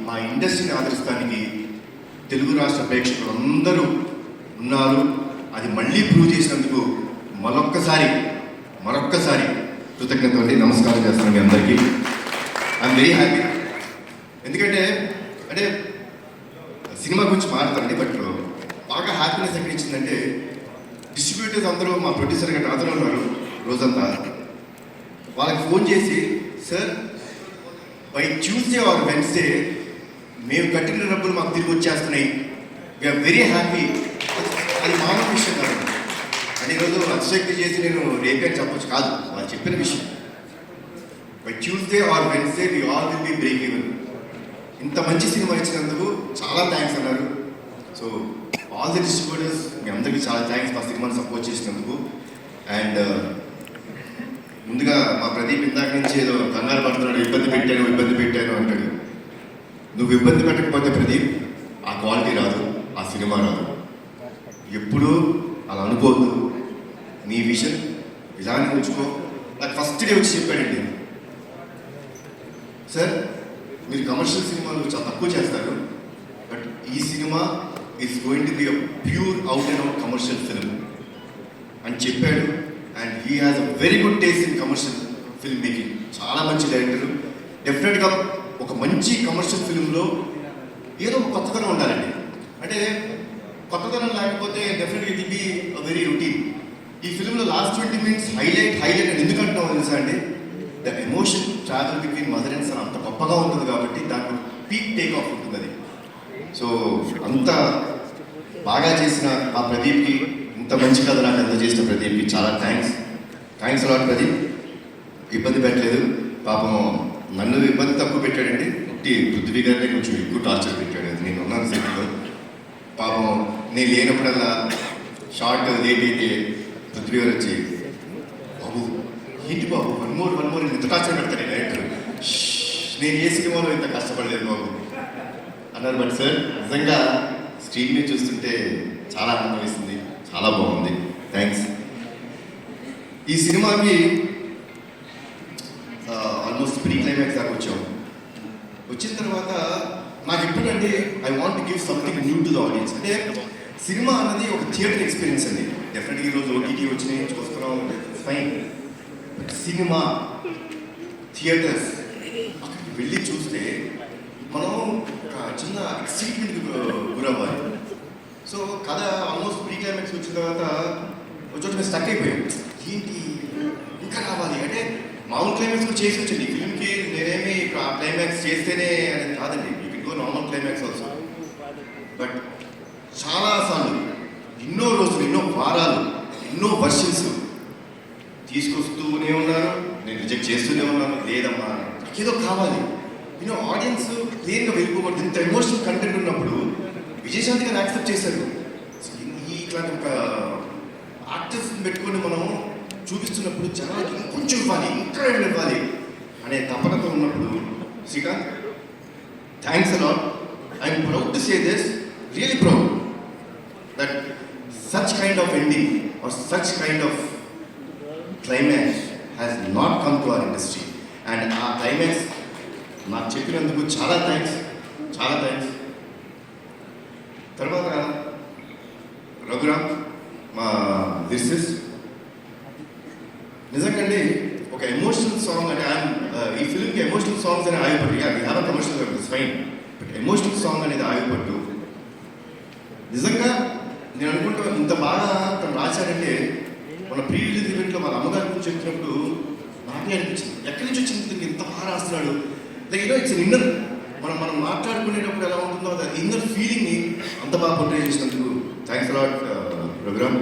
మా ఇండస్ట్రీని ఆదరిస్తానికి తెలుగు రాష్ట్ర ప్రేక్షకులు అందరూ ఉన్నారు. అది మళ్ళీ ప్రూవ్ చేసినందుకు మరొక్కసారి కృతజ్ఞతలు నమస్కారం చేస్తాను మీ అందరికీ. I'm very happy. ఎందుకంటే అంటే సినిమా గురించి మాట్లాడతానండి, బట్ బాగా హ్యాపీనెస్ ఎక్కడ ఇచ్చిందంటే డిస్ట్రిబ్యూటర్స్ అందరూ మా ప్రొడ్యూసర్ గారు అందరూ ఉన్నారు రోజంతా. వాళ్ళకి ఫోన్ చేసి, sir by Tuesday or Wednesday మేము కట్టిన డబ్బులు మాకు తిరిగి వచ్చేస్తున్నాయి, వీఆర్ వెరీ హ్యాపీ. అది మామూలు విషయం కాదు. అంటే ఈరోజు అతిశక్తి చేసి నేను రేపే అని చెప్పచ్చు కాదు, వాళ్ళు చెప్పిన విషయం. By Tuesday or Wednesday we all will be break even. ఇంత మంచి సినిమా ఇచ్చినందుకు చాలా థ్యాంక్స్ అన్నారు. సో ఆల్ ది డిస్ట్రిబ్యూటర్స్ మీ అందరికీ చాలా థ్యాంక్స్ మా సినిమాని సపోర్ట్ చేసినందుకు. అండ్ ముందుగా మా ప్రదీప్ ఇందాక నుంచి ఏదో కంగారు పడుతున్నాడు, ఇబ్బంది పెట్టాను అంటాడు. నువ్వు ఇబ్బంది పెట్టకపోతే ప్రదీప్ ఆ క్వాలిటీ రాదు, ఆ సినిమా రాదు. ఎప్పుడూ అలా అనుకోవద్దు, నీ విషన్ ఇలానే ఉంచుకో. నాకు ఫస్ట్ డే వచ్చి చెప్పాడండి, సార్ మీరు కమర్షియల్ సినిమాలు చాలా తక్కువ చేస్తారు, బట్ ఈ cinema is going to be a pure out and out commercial film అని చెప్పాడు. And he has a very good taste in commercial film making. చాలా మంచి డైరెక్టర్. డెఫినెట్గా ఒక మంచి కమర్షియల్ ఫిల్మ్లో ఏదో ఒక కొత్తదనం ఉండాలండి. అంటే కొత్తదనం లేకపోతే డెఫినెట్గా it will be a very routine. ఈ ఫిల్మ్లో లాస్ట్ 20 minutes హైలైట్ అని ఎందుకు అంటున్నామో తెలుసా అండి, the emotion travel between mother and son అంత గొప్పగా ఉంటుంది కాబట్టి దాంట్లో పీక్ టేక్ ఆఫ్ ఉంటుంది అది. సో అంత బాగా చేసిన ఆ ప్రదీప్కి, ఇంత మంచి కథ నాకు అందజేసిన ప్రదీప్కి చాలా థ్యాంక్స్ అలాట్ ప్రదీప్. ఇబ్బంది పెట్టలేదు పాపం, నన్ను ఇబ్బంది తక్కువ పెట్టాడండి. పృథ్వీ గారిని కొంచెం ఎక్కువ టార్చర్ పెట్టాడు. నేను ఉన్నాను సెట్లో, పాపం నేను లేనప్పుడల్లా షార్ట్ లేట్ అయితే పృథ్వీ గారు వచ్చి, బాబు ఏంటి బాబు వన్ మోర్ ఇంత టార్చర్ పెడతాడు డైరెక్టర్, నేను ఏ సినిమాలో ఇంత కష్టపడలేదు బాబు అన్నారు. బట్ సార్ నిజంగా స్క్రీన్ మీద చూస్తుంటే చాలా ఆనందం వేస్తుంది, చాలా బాగుంది. థ్యాంక్స్. ఈ సినిమాకి ఆల్మోస్ట్ ప్రీ క్లైమాక్స్ దాకా వచ్చిన తర్వాత నాకు ఎప్పుడంటే I want give something new to the audience. అంటే సినిమా అన్నది ఒక థియేటర్ ఎక్స్పీరియన్స్ అండి. డెఫినెట్గా ఈరోజు ఓటీటీ వచ్చినాయి చూస్తున్నాం, ఫైన్. సినిమా థియేటర్స్ అక్కడికి వెళ్ళి చూస్తే మనం ఒక చిన్న ఎక్సైట్మెంట్కి గురవ్వాలి. సో కథ ఆల్మోస్ట్ ప్రీ క్లైమాక్స్ వచ్చిన తర్వాత ఒక చోట మేము స్టక్ అయిపోయాం, ఏంటి ఇంకా రావాలి అంటే. మామూలు క్లైమాక్స్ కూడా చేసి వచ్చింది ఈ ఫిల్మ్కి. నేనేమి ఆ క్లైమాక్స్ చేస్తేనే అనేది కాదండి, you can go normal climax also. But చాలాసార్లు ఎన్నో రోజులు, ఎన్నో వారాలు, ఎన్నో వర్షన్స్ తీసుకొస్తూనే ఉన్నారు, నేను రిజెక్ట్ చేస్తూనే ఉన్నాను. లేదమ్మా ఏదో కావాలి, యూనో ఆడియన్స్ క్లియర్గా వెళ్ళిపోకూడదు. ఇంత ఎమోషనల్ కంటెంట్ ఉన్నప్పుడు విజయశాంతి గారు యాక్సెప్ట్ చేశారు. ఇట్లాంటి ఒక ఆర్టిస్ట్ని పెట్టుకొని మనం చూపిస్తున్నప్పుడు జనాలకి ఇంకొంచెం ఇవ్వాలి, ఇంకా ఇవ్వాలి అనే తపనతో ఉన్నప్పుడు, Srikanth thanks a lot. I'm proud to say this, really proud that such kind of ending or such kind of climax has not come to our industry. And ఆ క్లైమాక్స్ నాకు చెప్పినందుకు చాలా థ్యాంక్స్. తర్వాత రఘురామ్ మా దిస్ నిజంగా అండి ఒక ఎమోషనల్ సాంగ్ అంటే ఈ ఫిల్మ్కి ఎమోషనల్ సాంగ్స్ అనే ఆగిపట్టు, అది have commercial fine, but emotional song అనేది ఆగిపట్టు. నిజంగా నేను అనుకుంటా ఇంత బాగా తను రాశారంటే, మన ప్రీ రిలీజ్ ఈవెంట్లో వాళ్ళ అమ్మగారి గురించి చెప్పినప్పుడు నాకే అనిపించింది, ఎక్కడి నుంచి వచ్చింది ఇంత బాగా రాస్తున్నాడు. లైక్ ఇట్స్ ఇన్నర్, మనం మాట్లాడుకునేటప్పుడు ఎలా ఉంటుందో అది ఇన్నర్ ఫీలింగ్ని అంత బాగా పోర్ట్రే చేసినందుకు థ్యాంక్స్ అలాట్ రఘురామ్.